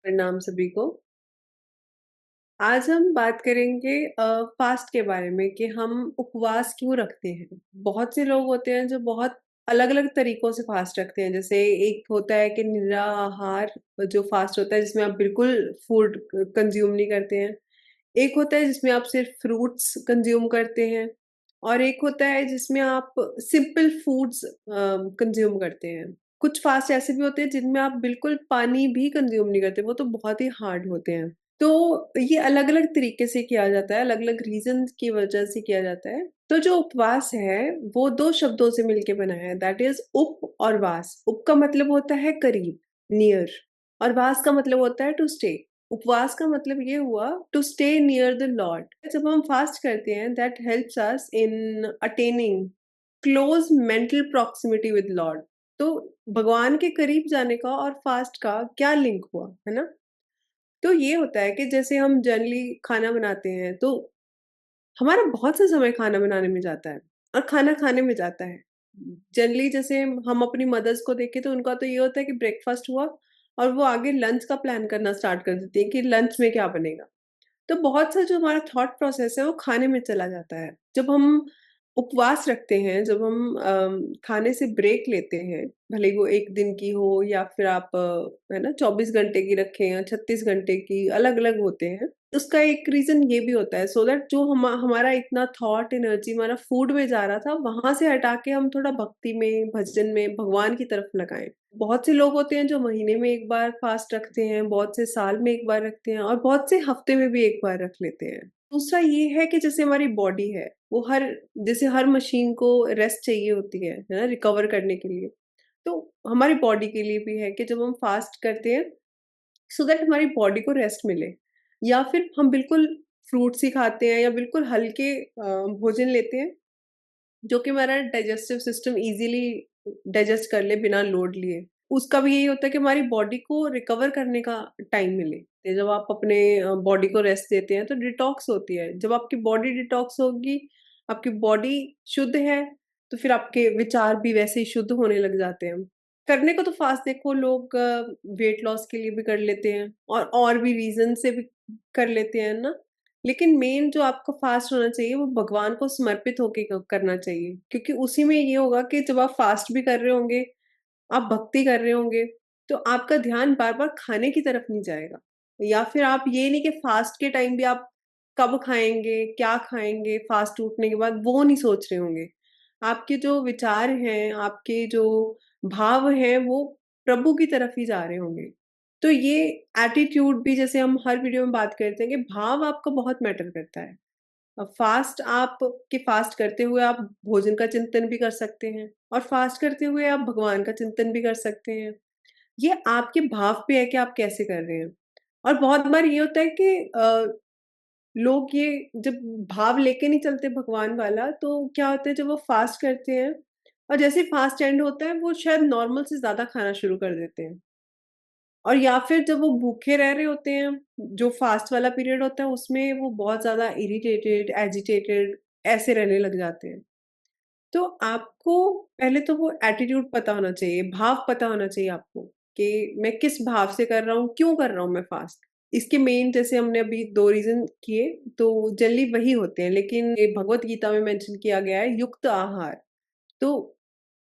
प्रणाम सभी को। आज हम बात करेंगे फ़ास्ट के बारे में कि हम उपवास क्यों रखते हैं। बहुत से लोग होते हैं जो बहुत अलग-अलग तरीकों से फ़ास्ट रखते हैं। जैसे एक होता है कि निराहार जो फ़ास्ट होता है जिसमें आप बिल्कुल फूड कंज़्यूम नहीं करते हैं। एक होता है जिसमें आप सिर्फ़ फ्रूट्स कंज़्यूम करते हैं और एक होता है जिसमें आप सिंपल फूड्स कंज़्यूम करते हैं। कुछ फ़ास्ट ऐसे भी होते हैं जिनमें आप बिल्कुल पानी भी कंज़्यूम नहीं करते, वो तो बहुत ही हार्ड होते हैं। तो ये अलग-अलग तरीके से किया जाता है, अलग-अलग रीज़न की वजह से किया जाता है। तो जो उपवास है, वो 2 शब्दों से मिलके बना है दैट इज़ उप और वास। उप का मतलब होता है करीब, नियर और वास का मतलब होता है टू स्टे। उपवास का मतलब ये हुआ to stay near the lord. जब हम फास्ट करते हैं that helps us in attaining close mental proximity with lord. तो भगवान के करीब जाने का और फास्ट का क्या लिंक हुआ, है ना? तो ये होता है कि जैसे हम जनरली खाना बनाते हैं तो हमारा बहुत सा समय खाना बनाने में जाता है और खाना खाने में जाता है। जनरली जैसे हम अपनी मदर्स को देखें तो उनका तो ये होता है कि ब्रेकफास्ट हुआ और वो आगे लंच का प्लान करना स्टार्ट कर देती है कि लंच में क्या बनेगा। तो बहुत सा जो हमारा थॉट प्रोसेस है वो खाने में चला जाता है। जब हम उपवास रखते हैं, जब हम खाने से ब्रेक लेते हैं, भले ही वो 1 दिन की हो या फिर आप है ना 24 घंटे की रखें या 36 घंटे की, अलग-अलग होते हैं। उसका एक रीज़न ये भी होता है सो दैट जो हमारा इतना थॉट एनर्जी हमारा फूड में जा रहा था, वहाँ से हटा के हम थोड़ा भक्ति में, भजन में, भगवान की तरफ लगाएँ। बहुत से लोग होते हैं जो महीने में 1 बार फास्ट रखते हैं, बहुत से साल में 1 बार रखते हैं और बहुत से हफ्ते में भी 1 बार रख लेते हैं। दूसरा ये है कि जैसे हमारी बॉडी है, वो जैसे हर मशीन को रेस्ट चाहिए होती है ना? रिकवर करने के लिए। तो हमारी बॉडी के लिए भी है कि जब हम फास्ट करते हैं सो दैट हमारी बॉडी को रेस्ट मिले या फिर हम बिल्कुल फ्रूट्स ही खाते हैं या बिल्कुल हल्के भोजन लेते हैं जो कि हमारा डाइजेस्टिव सिस्टम इजीली डाइजेस्ट कर ले बिना लोड लिए। उसका भी यही होता है कि हमारी बॉडी को रिकवर करने का टाइम मिले। ते जब आप अपने बॉडी को रेस्ट देते हैं तो डिटॉक्स होती है। जब आपकी बॉडी डिटॉक्स होगी, आपकी बॉडी शुद्ध है, तो फिर आपके विचार भी वैसे ही शुद्ध होने लग जाते हैं। करने को तो फ़ास्ट देखो लोग वेट लॉस के लिए भी कर लेते हैं और भी रीज़न से भी कर लेते हैं ना। लेकिन मेन जो आपका फ़ास्ट होना चाहिए वो भगवान को समर्पित होके करना चाहिए। क्योंकि उसी में ये होगा कि जब आप फ़ास्ट भी कर रहे होंगे, आप भक्ति कर रहे होंगे, तो आपका ध्यान बार-बार खाने की तरफ नहीं जाएगा। या फिर आप ये नहीं कि फ़ास्ट के टाइम भी आप कब खाएँगे, क्या खाएँगे फ़ास्ट टूटने के बाद वो नहीं सोच रहे होंगे। आपके जो विचार हैं, आपके जो भाव हैं वो प्रभु की तरफ ही जा रहे होंगे। तो ये एटीट्यूड भी जैसे हम हर वीडियो में बात करते हैं कि भाव आपका बहुत मैटर करता है। फास्ट आप के फास्ट करते हुए आप भोजन का चिंतन भी कर सकते हैं और फास्ट करते हुए आप भगवान का चिंतन भी कर सकते हैं। ये आपके भाव पे है कि आप कैसे कर रहे हैं। और बहुत बार ये होता है कि लोग ये जब भाव लेके नहीं चलते भगवान वाला तो क्या होता है जब वो फास्ट करते हैं और जैसे फास्ट एंड होता है वो शायद नॉर्मल से ज़्यादा खाना शुरू कर देते हैं। और या फिर जब वो भूखे रह रहे होते हैं, जो फ़ास्ट वाला पीरियड होता है उसमें वो बहुत ज़्यादा इरिटेटेड, एजिटेटेड ऐसे रहने लग जाते हैं। तो आपको पहले तो वो एटीट्यूड पता होना चाहिए, भाव पता होना चाहिए आपको कि मैं किस भाव से कर रहा हूँ, क्यों कर रहा हूँ मैं फ़ास्ट। इसके मेन जैसे हमने अभी 2 रीज़न किए, तो जनरली वही होते हैं, लेकिन ये भगवत गीता में मेंशन किया गया है युक्त आहार। तो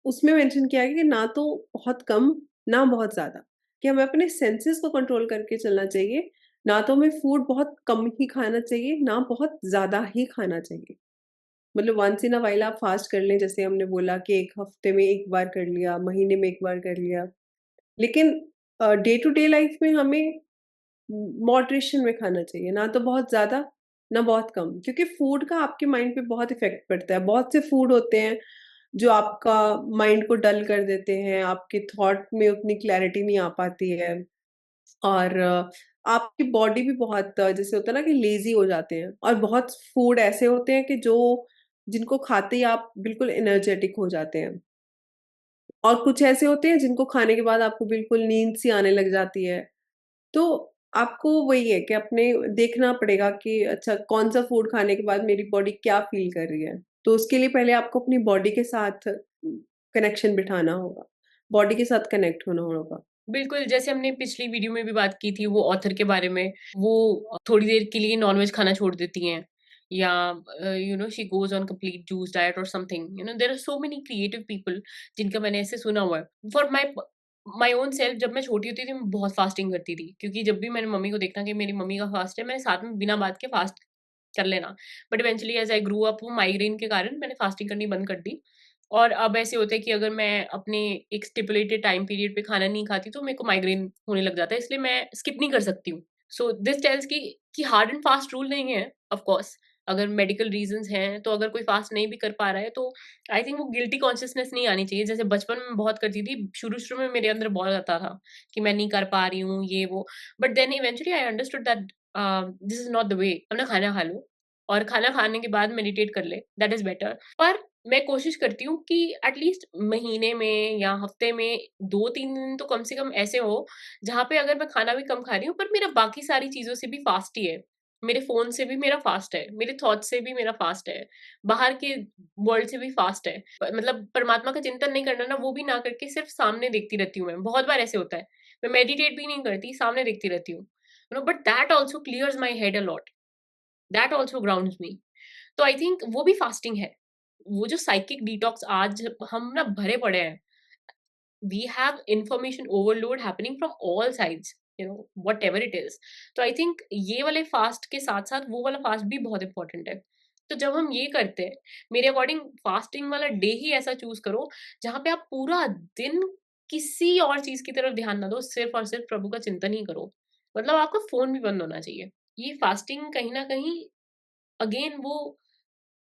उसमें मेंशन किया है कि ना तो बहुत कम, ना बहुत ज़्यादा, कि हमें अपने सेंसेस को कंट्रोल करके चलना चाहिए। ना तो हमें फूड बहुत कम ही खाना चाहिए, ना बहुत ज़्यादा ही खाना चाहिए। मतलब वन्स इन अ व्हाइल आप फास्ट कर लें, जैसे हमने बोला कि 1 हफ्ते में 1 बार कर लिया, महीने में 1 बार कर लिया। लेकिन डे टू डे लाइफ में हमें मॉडरेशन में खाना चाहिए, ना तो बहुत ज़्यादा, ना बहुत कम। क्योंकि फूड का आपके माइंड पे बहुत इफ़ेक्ट पड़ता है। बहुत से फूड होते हैं जो आपका माइंड को डल कर देते हैं, आपके थॉट में उतनी क्लैरिटी नहीं आ पाती है और आपकी बॉडी भी बहुत जैसे होता है ना कि लेज़ी हो जाते हैं और बहुत फूड ऐसे होते हैं कि जो जिनको खाते ही आप बिल्कुल एनर्जेटिक हो जाते हैं और कुछ ऐसे होते हैं जिनको खाने के बाद आपको बिल्कुल नींद सी आने लग जाती है। तो आपको वही है कि अपने देखना पड़ेगा कि अच्छा कौन-सा फूड खाने के बाद मेरी बॉडी क्या फ़ील कर रही है। तो उसके लिए पहले आपको अपनी बॉडी के साथ कनेक्शन बिठाना होगा। बॉडी के साथ कनेक्ट होना होगा। बिल्कुल, जैसे हमने पिछली वीडियो में भी बात की थी वो ऑथर के बारे में, वो थोड़ी देर के लिए नॉन-वेज खाना छोड़ देती हैं या she goes on complete juice diet और something, there are so many creative people जिनका मैंने ऐसे सुना हुआ है। फॉर माय ओन सेल्फ जब मैं छोटी होती थी, मैं बहुत फास्टिंग करती थी, क्योंकि जब भी मैंने मम्मी को देखना कि मेरी मम्मी का फास्ट है, मैंने साथ में बिना बात के फास्ट कर लेना। But eventually as I grew up, वो माइग्रेन के कारण मैंने फास्टिंग करनी बंद कर दी। और अब ऐसे होता है कि अगर मैं अपने एक स्टिपुलेटेड टाइम पीरियड पे खाना नहीं खाती, तो मेरे को माइग्रेन होने लग जाता है, इसलिए मैं स्किप नहीं कर सकती हूँ। सो दिस टेल्स कि हार्ड एंड फास्ट रूल नहीं है, ऑफ कोर्स। अगर मेडिकल रीज़न्स हैं, तो अगर कोई फास्ट नहीं भी कर पा रहा है, तो आई थिंक वो गिल्टी कॉन्शसनेस नहीं आनी चाहिए। जैसे बचपन में बहुत करती थी, शुरू-शुरू में मेरे अंदर बहुत आता था कि मैं नहीं कर पा रही हूँ, ये वो। But then eventually I understood that this is not the way. अपना खाना खा लो और खाना खाने के बाद मेडिटेट कर ले, दैट इज़ बेटर। पर मैं कोशिश करती हूँ कि एटलीस्ट महीने में या हफ्ते में 2-3 दिन तो कम से कम ऐसे हो, जहाँ पे अगर मैं खाना भी कम खा रही हूँ, पर मेरा बाकी सारी चीज़ों से भी फास्ट ही है। मेरे फ़ोन से भी मेरा फास्ट है, मेरे थॉट्स से भी मेरा फास्ट है, बाहर के वर्ल्ड से भी फास्ट है। मतलब परमात्मा का चिंतन नहीं करना ना, वो भी ना करके सिर्फ़ सामने देखती रहती हूँ मैं। बहुत बार ऐसे होता है। मैं मेडिटेट भी नहीं करती, सामने देखती रहती हूँ। But that also clears my head a lot. That also grounds me. तो आई थिंक वो भी फास्टिंग है। वो जो साइकिक डिटॉक्स आज हम ना भरे पड़े हैं, we have information overload happening from all sides, whatever it is. तो आई थिंक ये वाले फास्ट के साथ साथ वो वाला फास्ट भी बहुत इंपॉर्टेंट है। तो जब हम ये करते हैं, मेरे अकॉर्डिंग फास्टिंग वाला डे ही ऐसा चूज करो जहां पे आप पूरा दिन किसी और चीज की तरफ ध्यान ना दो, सिर्फ और सिर्फ प्रभु का चिंतन ही करो। मतलब आपका फोन भी बंद होना चाहिए। ये फास्टिंग कहीं ना कहीं अगेन वो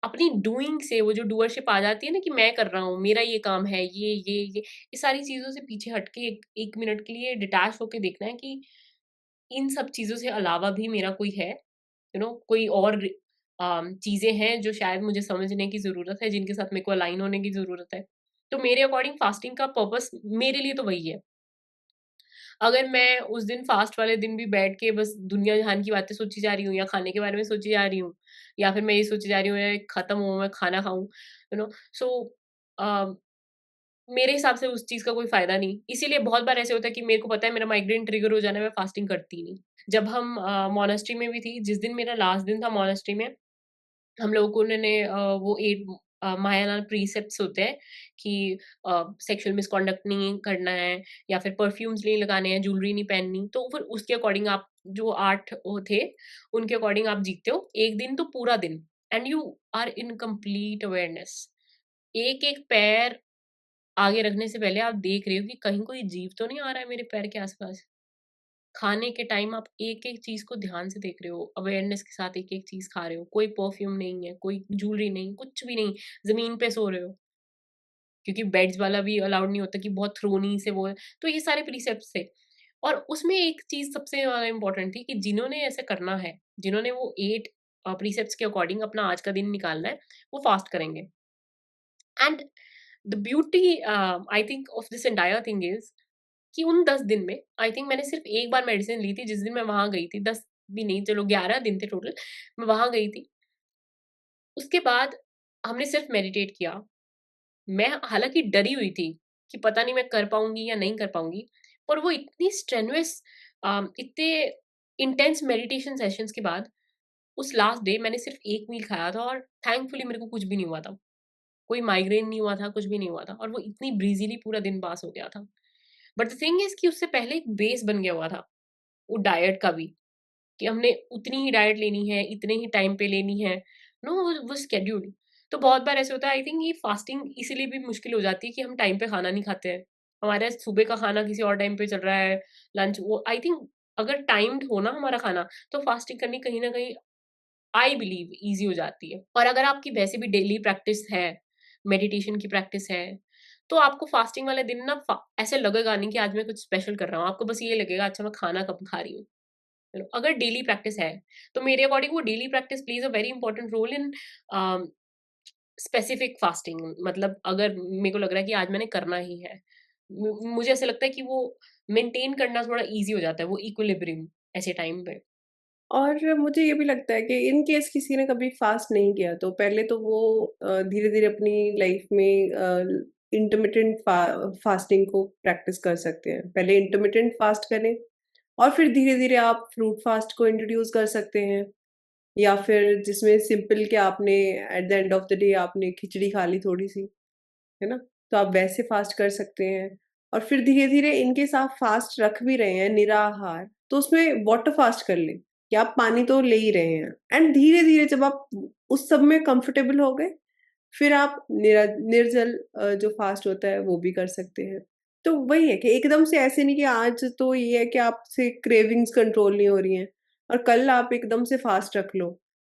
अपनी डूइंग से, वो जो डूअरशिप आ जाती है ना कि मैं कर रहा हूँ, मेरा ये काम है, ये सारी चीज़ों से पीछे हट के 1 मिनट के लिए डिटैच होके देखना है कि इन सब चीज़ों से अलावा भी मेरा कोई है, कोई और चीज़ें हैं जो शायद मुझे समझने की ज़रूरत है, जिनके साथ मेरे को अलाइन होने की ज़रूरत है। तो मेरे अकॉर्डिंग फास्टिंग का पर्पस मेरे लिए तो वही है। अगर मैं उस दिन फास्ट वाले दिन भी बैठ के बस दुनिया जहान की बातें सोची जा रही हूँ या खाने के बारे में सोची जा रही हूँ, या फिर मैं ये सोची जा रही हूँ यार खत्म हो मैं खाना खाऊँ, सो अ, मेरे हिसाब से उस चीज़ का कोई फ़ायदा नहीं। इसीलिए बहुत बार ऐसे होता है कि मेरे को पता है मेरा माइग्रेन ट्रिगर हो जाना है, मैं फास्टिंग करती ही नहीं। जब हम मोनास्ट्री में भी थी, जिस दिन मेरा लास्ट दिन था मोनास्ट्री में, हम लोगों ने वो 8 महायानन प्रीसेप्ट्स होते हैं कि सेक्सुअल मिसकंडक्ट नहीं करना है या फिर परफ्यूम्स नहीं लगाने हैं, ज्वेलरी नहीं पहननी। तो फिर उसके अकॉर्डिंग आप जो 8 वो थे, उनके अकॉर्डिंग आप जीते हो। 1 दिन तो पूरा दिन and you are in complete awareness. एक-एक पैर आगे रखने से पहले आप देख रहे हो कि कहीं कोई जीव तो नहीं आ रहा है मेरे पैर के आस-पास। खाने के टाइम आप एक-एक चीज़ को ध्यान से देख रहे हो, अवेयरनेस के साथ एक-एक चीज़ खा रहे हो, कोई परफ्यूम नहीं है, कोई ज्वेलरी नहीं, कुछ भी नहीं, ज़मीन पे सो रहे हो, क्योंकि बेड्स वाला भी अलाउड नहीं होता कि बहुत थ्रोनी से वो है, तो ये सारे प्रीसेप्ट्स थे। और उसमें एक चीज़ सबसे ज़्यादा इम्पोर्टेंट थी कि जिन्होंने ऐसे करना है, जिन्होंने वो 8 प्रीसेप्ट्स के अकॉर्डिंग अपना आज का दिन निकालना है, वो फास्ट करेंगे। And the beauty I think of this entire thing is कि उन 10 दिन में आई थिंक मैंने सिर्फ एक बार मेडिसिन ली थी, जिस दिन मैं वहाँ गई थी। 10 भी नहीं, चलो 11 दिन थे टोटल, मैं वहाँ गई थी। उसके बाद हमने सिर्फ मेडिटेट किया। मैं हालाँकि डरी हुई थी कि पता नहीं मैं कर पाऊँगी या नहीं कर पाऊँगी, पर वो इतनी स्ट्रेनुअस इतने इंटेंस मेडिटेशन सेशंस के बाद उस लास्ट डे मैंने सिर्फ 1 मील खाया था और थैंकफुली मेरे को कुछ भी नहीं हुआ था। कोई माइग्रेन नहीं हुआ था, कुछ भी नहीं हुआ था और वो इतनी ब्रीज़िली पूरा दिन पास हो गया था। बट द थिंग इज़ कि उससे पहले एक बेस बन गया हुआ था, वो डाइट का भी, कि हमने उतनी ही डाइट लेनी है, इतने ही टाइम पे लेनी है, वो शेड्यूल। तो बहुत बार ऐसे होता है, आई थिंक ये फास्टिंग इसीलिए भी मुश्किल हो जाती है कि हम टाइम पे खाना नहीं खाते हैं। हमारे सुबह का खाना किसी और टाइम पे चल रहा है, लंच वो आई थिंक अगर टाइम्ड हो ना हमारा खाना, तो फास्टिंग करनी कहीं न कहीं आई बिलीव ईज़ी हो जाती है। और अगर आपकी वैसे भी डेली प्रैक्टिस है, मेडिटेशन की प्रैक्टिस है, तो आपको फास्टिंग वाले दिन ना ऐसे लगेगा नहीं कि आज मैं कुछ स्पेशल कर रहा हूँ। आपको बस ये लगेगा अच्छा मैं खाना कम खा रही हूँ। अगर डेली प्रैक्टिस है, तो मेरे अकॉर्डिंग वो daily practice plays a very important role in a, specific fasting. मतलब अगर मेरे को लग रहा है कि आज मैंने करना ही है। मुझे ऐसा लगता है कि वो मेंटेन करना थोड़ा ईज़ी हो जाता है, वो इक्विलिब्रियम ऐसे टाइम पे। और मुझे ये भी लगता है कि इन केस किसी ने कभी फ़ास्ट नहीं किया, तो पहले तो वो धीरे-धीरे अपनी लाइफ़ में इंटरमिटेंट फास्टिंग को प्रैक्टिस कर सकते हैं। पहले इंटरमिटेंट फास्ट करें और फिर धीरे-धीरे आप फ्रूट फास्ट को इंट्रोड्यूस कर सकते हैं, या फिर जिसमें सिंपल कि आपने at the end of the day आपने खिचड़ी खा ली थोड़ी-सी, है ना? तो आप वैसे फास्ट कर सकते हैं और फिर धीरे-धीरे इन केस आप फास्ट रख भी रहे हैं निराहार, तो उसमें वाटर फास्ट कर लें कि आप पानी तो ले ही रहे हैं एंड धीरे-धीरे जब आप उस सब में कंफर्टेबल हो गए, फिर आप निर्जल जो फास्ट होता है वो भी कर सकते हैं। तो वही है कि एकदम से ऐसे नहीं कि आज तो ये है कि आपसे क्रेविंग्स कंट्रोल नहीं हो रही हैं और कल आप एकदम से फास्ट रख लो,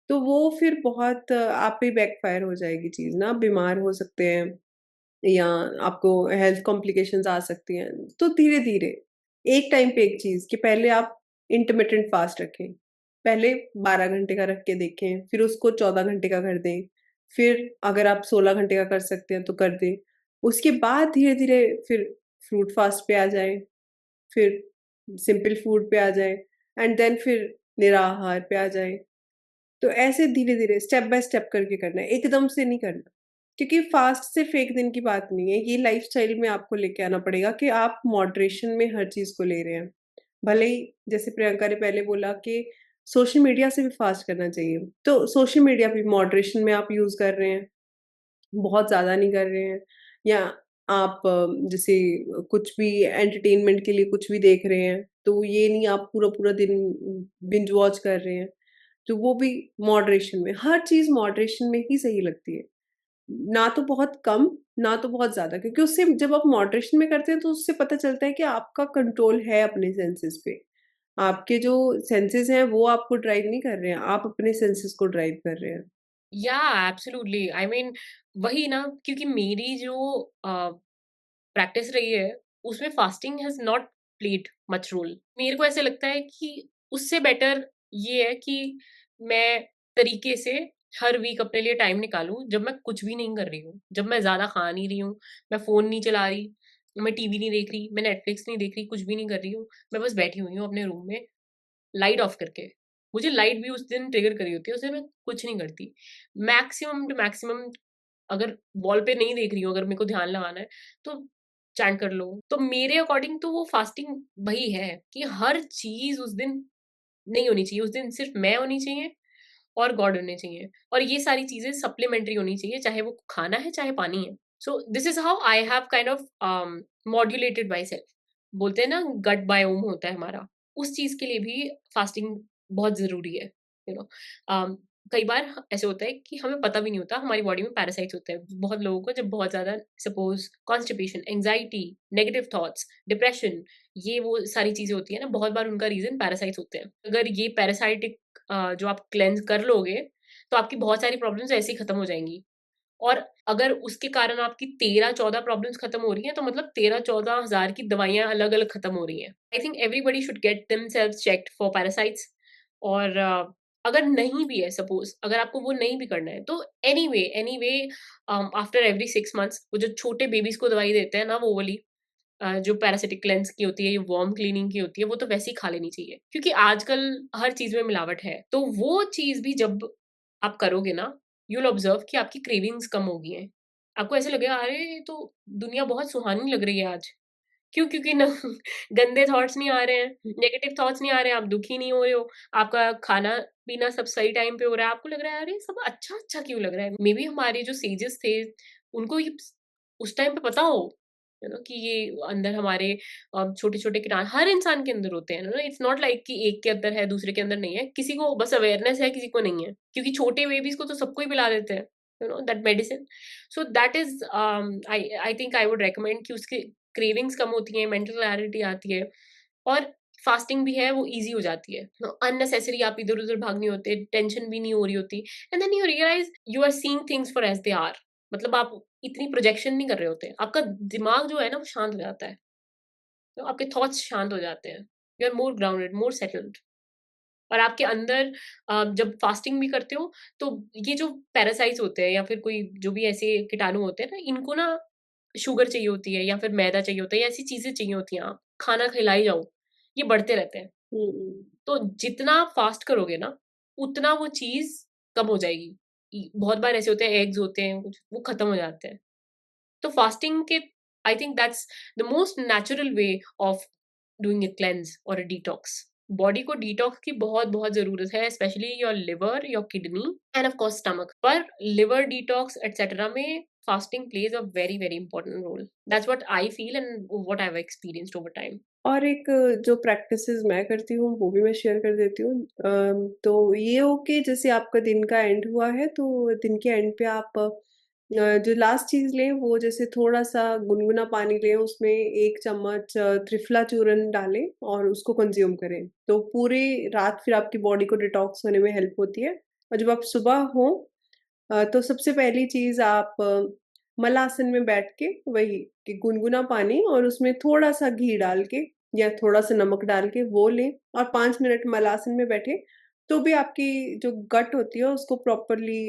तो वो फिर बहुत आप पे बैकफायर हो जाएगी चीज़ ना, आप बीमार हो सकते हैं या आपको हेल्थ कॉम्प्लिकेशंस आ सकती हैं। तो धीरे-धीरे, एक टाइम पे एक चीज़ कि पहले आप इंटरमिटेंट फास्ट रखें। पहले 12 घंटे का रख के देखें, फिर उसको 14 घंटे का कर दें, फिर अगर आप 16 घंटे का कर सकते हैं तो कर दें। उसके बाद धीरे-धीरे फिर फ्रूट फास्ट पे आ जाएँ, फिर सिंपल फूड पे आ जाएँ एंड देन फिर निराहार पे आ जाएँ। तो ऐसे धीरे-धीरे स्टेप बाय स्टेप करके करना है, एकदम से नहीं करना। क्योंकि फास्ट सिर्फ़ एक दिन की बात नहीं है, ये लाइफ़स्टाइल में आपको लेके आना पड़ेगा कि आप मॉडरेशन में हर चीज़ को ले रहे हैं। भले ही जैसे प्रियंका ने पहले बोला कि सोशल मीडिया से भी फास्ट करना चाहिए, तो सोशल मीडिया भी मॉडरेशन में आप यूज़ कर रहे हैं, बहुत ज़्यादा नहीं कर रहे हैं या आप जैसे कुछ भी एंटरटेनमेंट के लिए कुछ भी देख रहे हैं, तो ये नहीं आप पूरा-पूरा दिन बिंज वॉच कर रहे हैं। तो वो भी मॉडरेशन में, हर चीज़ मॉडरेशन में ही सही लगती है। ना तो बहुत कम, ना तो बहुत ज़्यादा क्योंकि उससे जब आप मॉडरेशन में करते हैं तो उससे पता चलता है कि आपका कंट्रोल है अपने सेंसेस पे। आपके जो सेंसेस हैं वो आपको ड्राइव नहीं कर रहे हैं, आप अपने सेंसेस को ड्राइव कर रहे हैं। या एब्सोल्युटली आई मीन वही ना, क्योंकि मेरी जो प्रैक्टिस रही है, उसमें fasting has not played much role. मेरे को ऐसे लगता है कि उससे बेटर ये है कि मैं तरीके से हर वीक अपने लिए टाइम निकालूँ, जब मैं कुछ भी नहीं कर रही हूँ, जब मैं ज़्यादा खा नहीं रही हूँ, मैं फ़ोन नहीं चला रही, मैं टीवी नहीं देख रही, मैं नेटफ्लिक्स नहीं देख रही, कुछ भी नहीं कर रही हूँ। मैं बस बैठी हुई हूँ अपने रूम में, लाइट ऑफ करके। मुझे लाइट भी उस दिन ट्रिगर करी होती है, उस दिन मैं कुछ नहीं करती। मैक्सिमम टू मैक्सिमम अगर वॉल पे नहीं देख रही हूँ, अगर मेरे को ध्यान लगाना है, तो चैंट कर लो। तो मेरे अकॉर्डिंग तो वो फास्टिंग वही है कि हर चीज़ उस दिन नहीं होनी चाहिए। उस दिन सिर्फ़ मैं होनी चाहिए और गॉड होने चाहिए। और ये सारी चीज़ें सप्लीमेंट्री होनी चाहिए, चाहे वो खाना है, चाहे पानी है। So this is how I have kind of modulated myself. बोलते हैं ना गट बायोम होता है हमारा, उस चीज़ के लिए भी फास्टिंग बहुत ज़रूरी है, यू नो। अम, कई बार ऐसे होता है कि हमें पता भी नहीं होता हमारी बॉडी में पैरासाइट्स होते हैं। बहुत लोगों को जब बहुत ज़्यादा suppose constipation, anxiety, negative thoughts, depression, ये वो सारी चीज़ें होती हैं ना, बहुत बार उनका रीज़न पैरासाइट्स होते हैं। अगर ये पैरासाइटिक जो आप क्लेंज़ कर लोगे, तो आपकी बहुत सारी प्रॉब्लम्स ऐसे ही खत्म हो जाएँगी। और अगर उसके कारण आपकी 13-14 प्रॉब्लम्स खत्म हो रही हैं, तो मतलब 13-14 हज़ार की दवाइयाँ अलग-अलग खत्म हो रही हैं। I think everybody should get themselves checked for parasites. और अगर नहीं भी है सपोज़, अगर आपको वो नहीं भी करना है, तो एनीवे आफ्टर एवरी 6 मंथ्स वो जो छोटे बेबीज़ को दवाई देते हैं ना, वो वाली जो पैरासिटिक क्लेंस की होती है, ये वर्म क्लीनिंग की होती है, वो तो वैसे ही खा लेनी चाहिए। क्योंकि आजकल हर चीज़ में मिलावट है। तो वो चीज़ भी जब आप करोगे ना, यू विल ऑब्ज़र्व कि आपकी क्रेविंग्स कम हो गई हैं। आपको ऐसे लगेगा, अरे! ये तो दुनिया बहुत सुहानी लग रही है आज। क्यों? क्योंकि ना गंदे थॉट्स नहीं आ रहे हैं, नेगेटिव थॉट्स नहीं आ रहे हैं, आप दुखी नहीं हो रहे हो, आपका खाना-पीना सब सही टाइम पे हो रहा है, आपको लग रहा है, अरे! सब अच्छा-अच्छा क्यों लग रहा है? मेबी हमारे जो सेजेस थे, उनको ये उस टाइम पे पता हो, कि ये अंदर हमारे छोटे-छोटे कीटाणु हर इंसान के अंदर होते हैं, इट्स नॉट लाइक कि एक के अंदर है, दूसरे के अंदर नहीं है। किसी को बस अवेयरनेस है, किसी को नहीं है। क्योंकि छोटे बेबीज़ को तो सबको ही पिला देते हैं, that medicine. So that is I I think I would recommend कि उसके क्रेविंग्स कम होती हैं, मेंटल क्लैरिटी आती है और फास्टिंग भी है वो ईज़ी हो जाती है। अननेसेसरी आप इधर-उधर भाग नहीं होते, टेंशन भी नहीं हो रही होती and then you realise you are seeing things for as they are. मतलब आप इतनी प्रोजेक्शन नहीं कर रहे होते। आपका दिमाग जो है ना वो शांत हो जाता है। तो आपके थॉट्स शांत हो जाते हैं। You are more grounded, more settled. और आपके अंदर जब फास्टिंग भी करते हो तो ये जो पैरासाइट्स होते हैं या फिर कोई जो भी ऐसे कीटाणु होते हैं ना, इनको ना शुगर चाहिए होती है या फिर मैदा चाहिए होता है या ऐसी चीज़ें चाहिए होती हैं, आप खाना खिलाई जाओ, ये बढ़ते रहते हैं। हुँ, हुँ। तो जितना आप फास्ट करोगे ना, उतना वो चीज़ कम हो जाएगी। बहुत बार ऐसे होते हैं, एग्स होते हैं कुछ, वो खत्म हो जाते हैं। तो फास्टिंग के आई think that's the most natural way of doing a cleanse और अ डिटॉक्स. बॉडी को डिटॉक्स की बहुत बहुत जरूरत है, specially your liver, your kidney end of course stomach. पर लिवर डिटॉक्स एटसेट्रा में fasting plays a very very important role. That's what I feel and what I've experienced over time. और एक जो प्रैक्टिसेस मैं करती हूँ वो भी मैं शेयर कर देती हूँ। तो ये हो कि जैसे आपका दिन का एंड हुआ है तो दिन के एंड पे आप जो लास्ट चीज़ लें वो जैसे थोड़ा-सा गुनगुना पानी लें, उसमें 1 चम्मच त्रिफला चूर्ण डालें और उसको कंज़्यूम करें। तो पूरी रात फिर आपकी बॉडी को डिटॉक्स होने में हेल्प होती है। और जब आप सुबह हो तो सबसे पहली चीज़ आप मलासन में बैठ के वही कि गुनगुना पानी और उसमें थोड़ा-सा घी डाल के या थोड़ा-सा नमक डाल के वो लें और 5 मिनट मलासन में बैठें, तो भी आपकी जो गट होती है उसको प्रॉपरली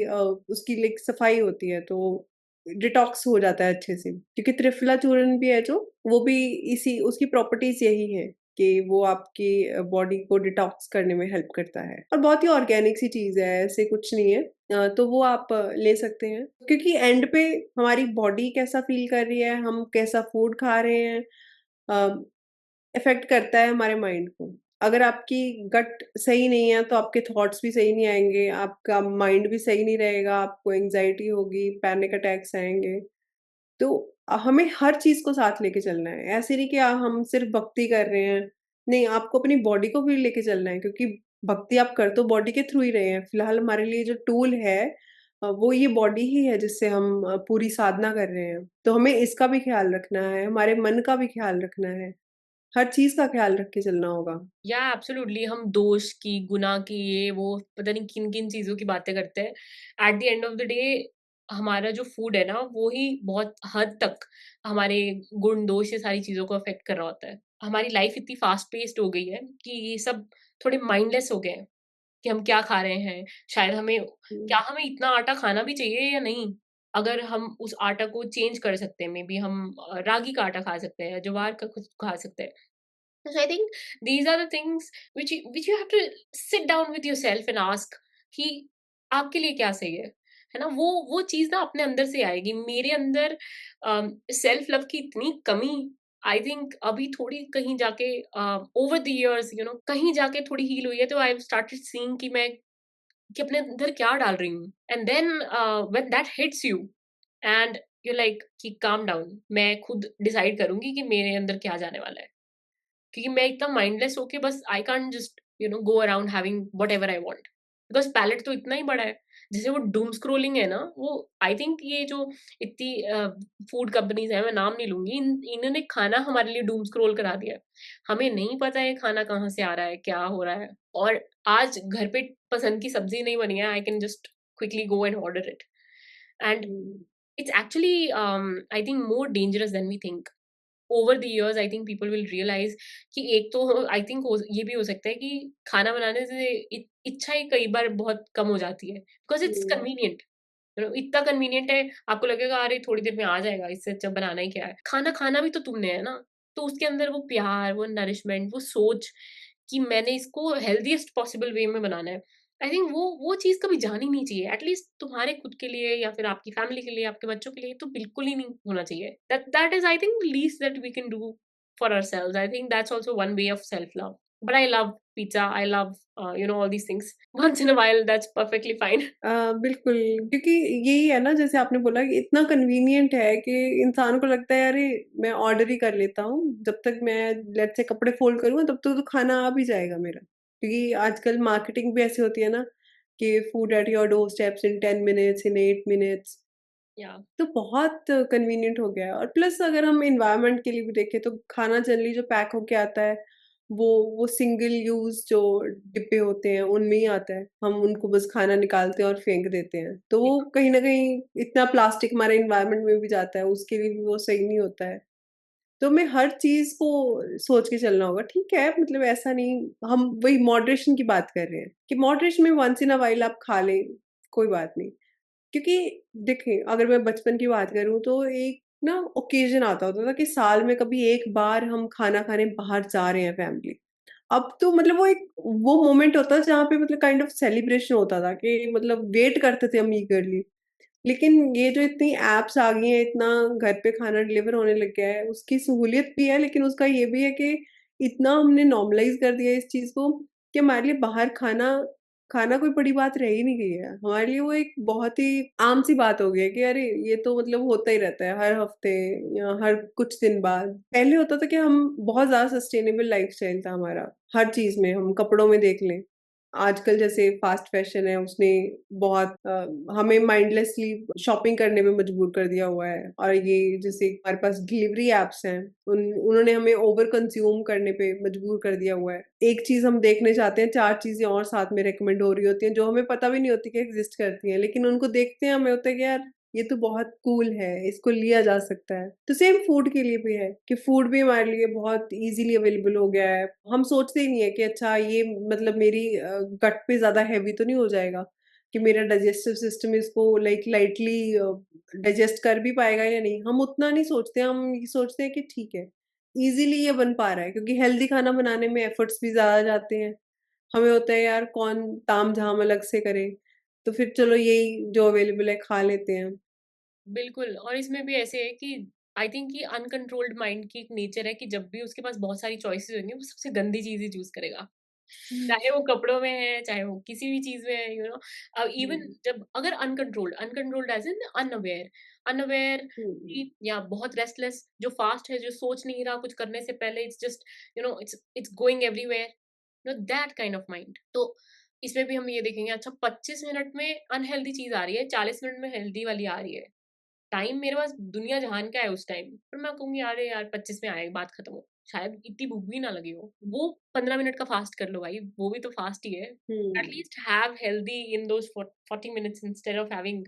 उसकी लाइक सफाई होती है, तो डिटॉक्स हो जाता है अच्छे से। क्योंकि त्रिफला चूर्ण भी है जो, वो भी इसी उसकी प्रॉपर्टीज़ यही है कि वो आपकी बॉडी को डिटॉक्स करने में हेल्प करता है और बहुत ही ऑर्गेनिक सी चीज़ है, ऐसे कुछ नहीं है। तो वो आप ले सकते हैं क्योंकि एंड पे हमारी बॉडी कैसा फ़ील कर रही है, हम कैसा फूड खा रहे हैं अ, इफ़ेक्ट करता है हमारे माइंड को। अगर आपकी गट सही नहीं है, तो आपके थॉट्स भी सही नहीं आएँगे, आपका माइंड भी सही नहीं रहेगा, आपको एंग्ज़ायटी होगी, पैनिक अटैक्स आएँगे। तो हमें हर चीज़ को साथ लेके चलना है। ऐसे नहीं कि हम सिर्फ़ भक्ति कर रहे हैं। नहीं, आपको अपनी बॉडी को भी लेके चलना है क्योंकि भक्ति आप कर तो बॉडी के थ्रू ही रहे हैं। फिलहाल हमारे लिए जो टूल है वो ये बॉडी ही है जिससे हम पूरी साधना कर रहे हैं। तो हमें इसका भी ख़्याल रखना है, हमारे मन का भी ख़्याल रखना है। हर चीज़ का ख़्याल रख के चलना होगा। या एब्सोल्युटली हम दोष की, गुनाह की, ये वो पता नहीं किन-किन चीज़ों की बातें करते हैं। At the end of the day हमारा जो फूड है ना, वो ही बहुत हद तक हमारे गुण, दोष, ये सारी चीज़ों को अफ़ेक्ट कर रहा होता है। हमारी लाइफ़ इतनी फ़ास्ट पेस्ड हो गई है कि ये सब थोड़े माइंडलेस हो गए हैं कि हम क्या खा रहे हैं। शायद हुँ, क्या हमें इतना आटा खाना भी चाहिए या नहीं? अगर हम उस आटा को चेंज कर सकते हैं, मेबी हम रागी का आटा खा सकते हैं, ज्वार का कुछ खा सकते हैं। So I think these are the things which you have to sit down with yourself and ask कि आपके लिए क्या सही है ना? वो चीज़ ना अपने अंदर से आएगी। मेरे अंदर सेल्फ लव की इतनी कमी आई थिंक अभी थोड़ी कहीं जाके ओवर द इयर्स कहीं जाके थोड़ी हील हुई है, तो आई हैव स्टार्टेड सीइंग कि अपने अंदर क्या डाल रही हूँ। And then when that hits you and you like कि काम डाउन, मैं खुद डिसाइड करूँगी कि मेरे अंदर क्या जाने वाला है। क्योंकि मैं इतना माइंडलेस होके बस I can't just go around having whatever I want, because palate तो इतना ही बड़ा है। जैसे वो डूम स्क्रॉलिंग है ना, वो आई थिंक ये जो इतनी फूड कंपनीज़ हैं, मैं नाम नहीं लूँगी, इन्होंने खाना हमारे लिए डूम स्क्रॉल करा दिया है। हमें नहीं पता है खाना कहाँ से आ रहा है, क्या हो रहा है, और आज घर पे पसंद की सब्ज़ी नहीं बनी है, I can just quickly go and order it and hmm, it's actually I think more dangerous than we think. Over the years I think people will realise कि एक तो आई थिंक ये भी हो सकता है कि खाना बनाने से इच्छा ही कई बार बहुत कम हो जाती है, बिकॉज इट्स हुँ। कन्वीनियंट। इतना कन्वीनियंट है, आपको लगेगा अरे थोड़ी देर में आ जाएगा, इससे अच्छा बनाना ही क्या है। खाना खाना भी तो तुमने है ना, तो उसके अंदर वो प्यार, वो नरिशमेंट, वो सोच कि मैंने इसको हेल्दीएस्ट पॉसिबल वे में बनाना है। आई थिंक वो चीज़ कभी जानी नहीं चाहिए। एटलीस्ट तुम्हारे खुद के लिए या फिर आपकी फैमिली के लिए, आपके बच्चों के लिए तो बिल्कुल ही नहीं होना चाहिए। That is I think least that we can do for ourselves. I think that's also one way of self love. But I love pizza, I love all these things. Once in a while that's perfectly fine. बिल्कुल, क्योंकि यही है ना जैसे आपने बोला कि इतना कन्वीनिएंट है कि इंसान को लगता है अरे मैं ऑर्डर ही कर लेता हूँ, जब तक मैं लेट्स से कपड़े फ़ोल्ड करूँगा तब तक तो खाना आ भी जाएगा मेरा। क्योंकि आजकल मार्केटिंग भी ऐसी होती है ना कि food at your doorsteps in 10 minutes, in 8 minutes. या तो बहुत कन्वीनिएंट हो गया है और प्लस अगर हम एनवायरनमेंट के लिए भी देखें तो खाना जनरली जो पैक होके आता है, वो सिंगल यूज़ जो डिब्बे होते हैं उनमें ही आता है। हम उनको बस खाना निकालते हैं और फेंक देते हैं। तो वो कहीं न कहीं इतना प्लास्टिक हमारे एनवायरनमेंट में भी जाता है, उसके लिए भी वो सही नहीं होता है। तो हमें हर चीज़ को सोच के चलना होगा। ठीक है, मतलब ऐसा नहीं, हम वही मॉडरेशन की बात कर रहे हैं कि मॉडरेशन में वन्स इन अ व्हाइल आप खा लें, कोई बात नहीं। क्योंकि देखिए, अगर मैं बचपन की बात करूँ तो एक ना ओकेज़न आता होता था कि साल में कभी एक बार हम खाना खाने बाहर जा रहे हैं फैमिली। अब तो मतलब वो मोमेंट होता है जहाँ पे मतलब काइंड ऑफ सेलिब्रेशन होता था कि मतलब वेट करते थे हम ईगरली। लेकिन ये जो इतनी ऐप्स आ गई हैं, इतना घर पे खाना डिलीवर होने लग गया है, उसकी सहूलियत भी है, लेकिन उसका ये भी है कि इतना हमने नॉर्मलाइज़ कर दिया है इस चीज़ को कि हमारे लिए बाहर खाना खाना कोई बड़ी बात रह ही नहीं गई है। हमारे लिए वो एक बहुत ही आम-सी बात हो गई है कि अरे! ये तो मतलब होता ही रहता है हर हफ्ते या हर कुछ दिन बाद। पहले होता था कि हम बहुत ज़्यादा सस्टेनेबल लाइफ़स्टाइल था हमारा, हर चीज़ में, हम कपड़ों में देख लें। आजकल जैसे फ़ास्ट फ़ैशन है, उसने बहुत हमें माइंडलेसली शॉपिंग करने पे मजबूर कर दिया हुआ है, और ये जैसे हमारे पास डिलीवरी ऐप्स हैं, उन्होंने हमें ओवर कंज़्यूम करने पे मजबूर कर दिया हुआ है। एक चीज़ हम देखने जाते हैं, 4 चीज़ें और साथ में रिकमेंड हो रही होती हैं, जो हमें पता भी नहीं होती कि एक्ज़िस्ट करती हैं, लेकिन उनको देखते हैं, हमें होता है कि यार ये तो बहुत कूल है, इसको लिया जा सकता है। तो सेम फूड के लिए भी है कि फूड भी हमारे लिए बहुत ईज़िली अवेलेबल हो गया है। हम सोचते ही नहीं है कि अच्छा ये मतलब मेरी गट पे ज़्यादा हेवी तो नहीं हो जाएगा, कि मेरा डाइजेस्टिव सिस्टम इसको लाइक लाइटली डाइजेस्ट कर भी पाएगा या नहीं। हम उतना नहीं सोचते, हम ये सोचते हैं कि ठीक है, ईज़िली ये बन पा रहा है, क्योंकि हेल्दी खाना बनाने में एफर्ट्स भी ज़्यादा जाते हैं। हमें होता है यार कौन ताम-झाम अलग से करे, तो फिर चलो यही जो अवेलेबल है खा लेते हैं। बिल्कुल, और इसमें भी ऐसे है कि आई थिंक कि अनकंट्रोल्ड माइंड की एक नेचर है कि जब भी उसके पास बहुत सारी चॉइसेस होंगी, वो सबसे गंदी चीज़ ही चूज़ करेगा। चाहे वो कपड़ों में है, चाहे वो किसी भी चीज़ में है, इवन हुँ, जब अगर uncontrolled uncontrolled as in unaware unaware हुँ। कि या बहुत रेस्टलेस, जो फास्ट है, जो सोच नहीं रहा कुछ करने से पहले, it's just it's going everywhere, that kind of mind. तो इसमें भी हम ये देखेंगे, अच्छा 25 मिनट में अनहेल्दी चीज़ आ रही है, 40 मिनट में हेल्दी वाली आ रही है। टाइम मेरे पास दुनिया जहान का है उस टाइम, पर मैं कहूँगी अरे यार 25 में आए, बात खत्म हो। शायद इतनी भूख भी ना लगी हो। वो 15 मिनट का फास्ट कर लो भाई, वो भी तो फास्ट ही है। एट हुँ। Least have healthy in those 40 minutes instead of having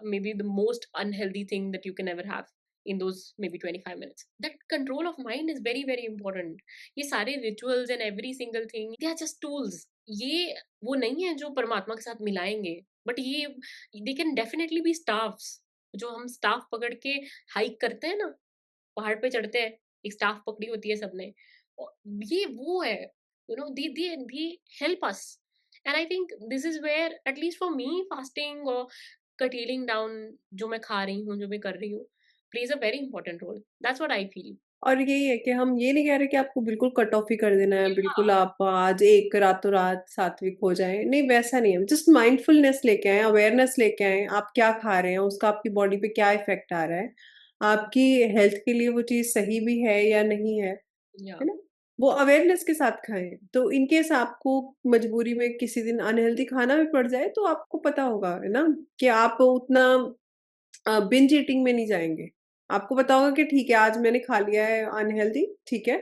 maybe the most unhealthy thing that you can ever have in those maybe 25 minutes. That control of mind is very very important. ये सारे rituals and every single thing, they are just tools. ये वो नहीं है जो परमात्मा के साथ मिलाएँगे, बट ये they can definitely be staffs. जो हम स्टाफ पकड़ के हाइक करते हैं ना, पहाड़ पे चढ़ते हैं, एक स्टाफ पकड़ी होती है सबने। ये वो है, they help us. And I think this is where at least for me fasting और कटेलिंग डाउन जो मैं खा रही हूँ, जो मैं कर रही हूँ, plays a very important role. That's what I feel. और यही है कि हम ये नहीं कह रहे कि आपको बिल्कुल कट ऑफ ही कर देना है, बिल्कुल आप आज एक रातों-रात सात्विक हो जाएँ, नहीं वैसा नहीं है। जस्ट माइंडफुलनेस लेके आएँ, अवेयरनेस लेके आएँ, आप क्या खा रहे हैं, उसका आपकी बॉडी पे क्या इफ़ेक्ट आ रहा है, आपकी हेल्थ के लिए वो चीज़ सही भी है या नहीं या है ना? वो अवेयरनेस के साथ खाएँ। तो इन केस आपको मजबूरी में किसी दिन अनहेल्दी खाना भी पड़ जाए, तो आपको पता होगा, है ना? कि आप उतना बिंज ईटिंग में नहीं जाएँगे। आपको पता होगा कि ठीक है, आज मैंने खा लिया है अनहेल्दी, ठीक है।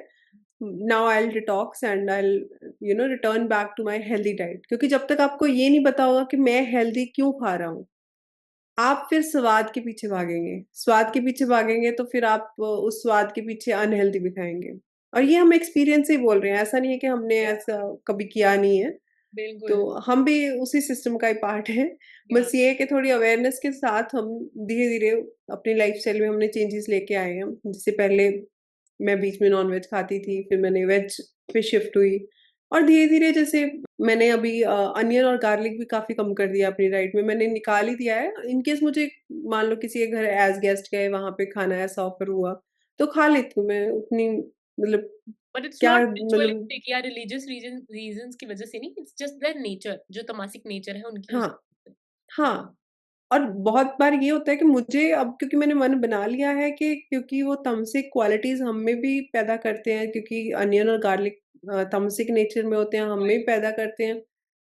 Now I will detox and I will return back to my healthy diet, क्योंकि जब तक आपको ये नहीं पता होगा कि मैं हेल्दी क्यों खा रहा हूँ, आप फिर स्वाद के पीछे भागेंगे। स्वाद के पीछे भागेंगे तो फिर आप उस स्वाद के पीछे अनहेल्दी भी खाएँगे। और ये हम एक्सपीरियंस से ही बोल रहे हैं, ऐसा नहीं है कि हमने या ऐसा कभी किया नहीं है। तो बिल्कुल। हम भी उसी सिस्टम का ही पार्ट हैं। या बस ये है कि थोड़ी अवेयरनेस के साथ हम धीरे-धीरे अपनी लाइफ़स्टाइल में हमने चेंजेज़ लेके आए हैं। जिससे पहले मैं बीच में नॉन-वेज खाती थी, फिर मैंने वेज पे शिफ्ट हुई, और धीरे-धीरे जैसे मैंने अभी अनियन और गार्लिक भी काफ़ी कम कर दिया अपनी डाइट में, मैंने निकाल ही दिया है। इन केस मुझे मान लो किसी के घर एज़ गेस्ट गए, वहाँ पे खाना ऐसा ऑफ़र हुआ, तो खा लेती हूँ मैं उतनी, मतलब बट इट्स क्या नॉट मतलब। रिचुअलिस्टिक या रिलीजियस रीजंस की वजह से नहीं, इट्स जस्ट देयर नेचर, जो तमासिक नेचर है उनकी उस। हाँ, हाँ। और बहुत बार ये होता है कि मुझे अब, क्योंकि मैंने मन बना लिया है कि क्योंकि वो तामसिक क्वालिटीज़ हम में भी पैदा करते हैं, क्योंकि अनियन और गार्लिक तामसिक नेचर में होते हैं, हम में भी पैदा करते हैं।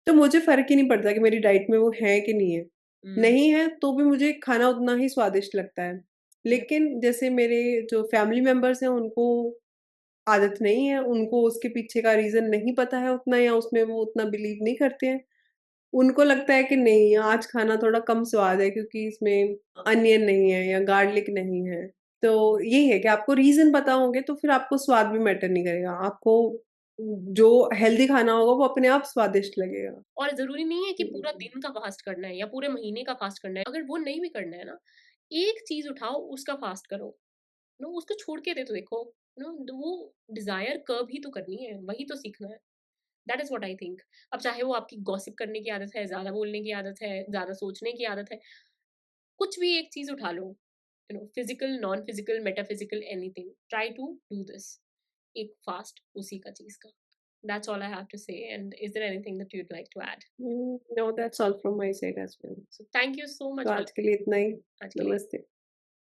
तो मुझे फ़र्क ही नहीं पड़ता कि मेरी डाइट में वो है कि नहीं है। हुँ, नहीं है तो भी मुझे खाना उतना ही स्वादिष्ट लगता है। या लेकिन जैसे मेरे जो फैमिली मेंबर्स हैं, उनको आदत नहीं है, उनको उसके पीछे का रीज़न नहीं पता है उतना, या उसमें वो उतना बिलीव नहीं करते हैं। उनको लगता है कि नहीं, आज खाना थोड़ा कम स्वाद है क्योंकि इसमें अनियन नहीं है या गार्लिक नहीं है। तो यही है कि आपको रीज़न पता होंगे तो फिर आपको स्वाद भी मैटर नहीं करेगा। आपको जो हेल्दी खाना होगा वो अपने आप स्वादिष्ट लगेगा। और ज़रूरी नहीं है कि पूरा हुँ। दिन का फ़ास्ट करना है या पूरे महीने का फ़ास्ट करना है। अगर वो नहीं भी करना है ना, एक चीज़ उठाओ उसका फ़ास्ट करो। उसको छोड़ के दे तो देखो। वो डिज़ायर कर्ब ही तो करनी है, वही तो सीखना है। That is what I think. अब चाहे वो आपकी गॉसिप करने की आदत है, ज़्यादा बोलने की आदत है, ज़्यादा सोचने की आदत है, कुछ भी एक चीज उठा लो, physical, non physical, metaphysical, anything, try to do this, एक फास्ट उसी का चीज का. That's all I have to say. And is there anything that you'd like to add? No that's all from my side as well. So thank you so तो much for आज के लिए इतना ही। आज के लिए नमस्ते।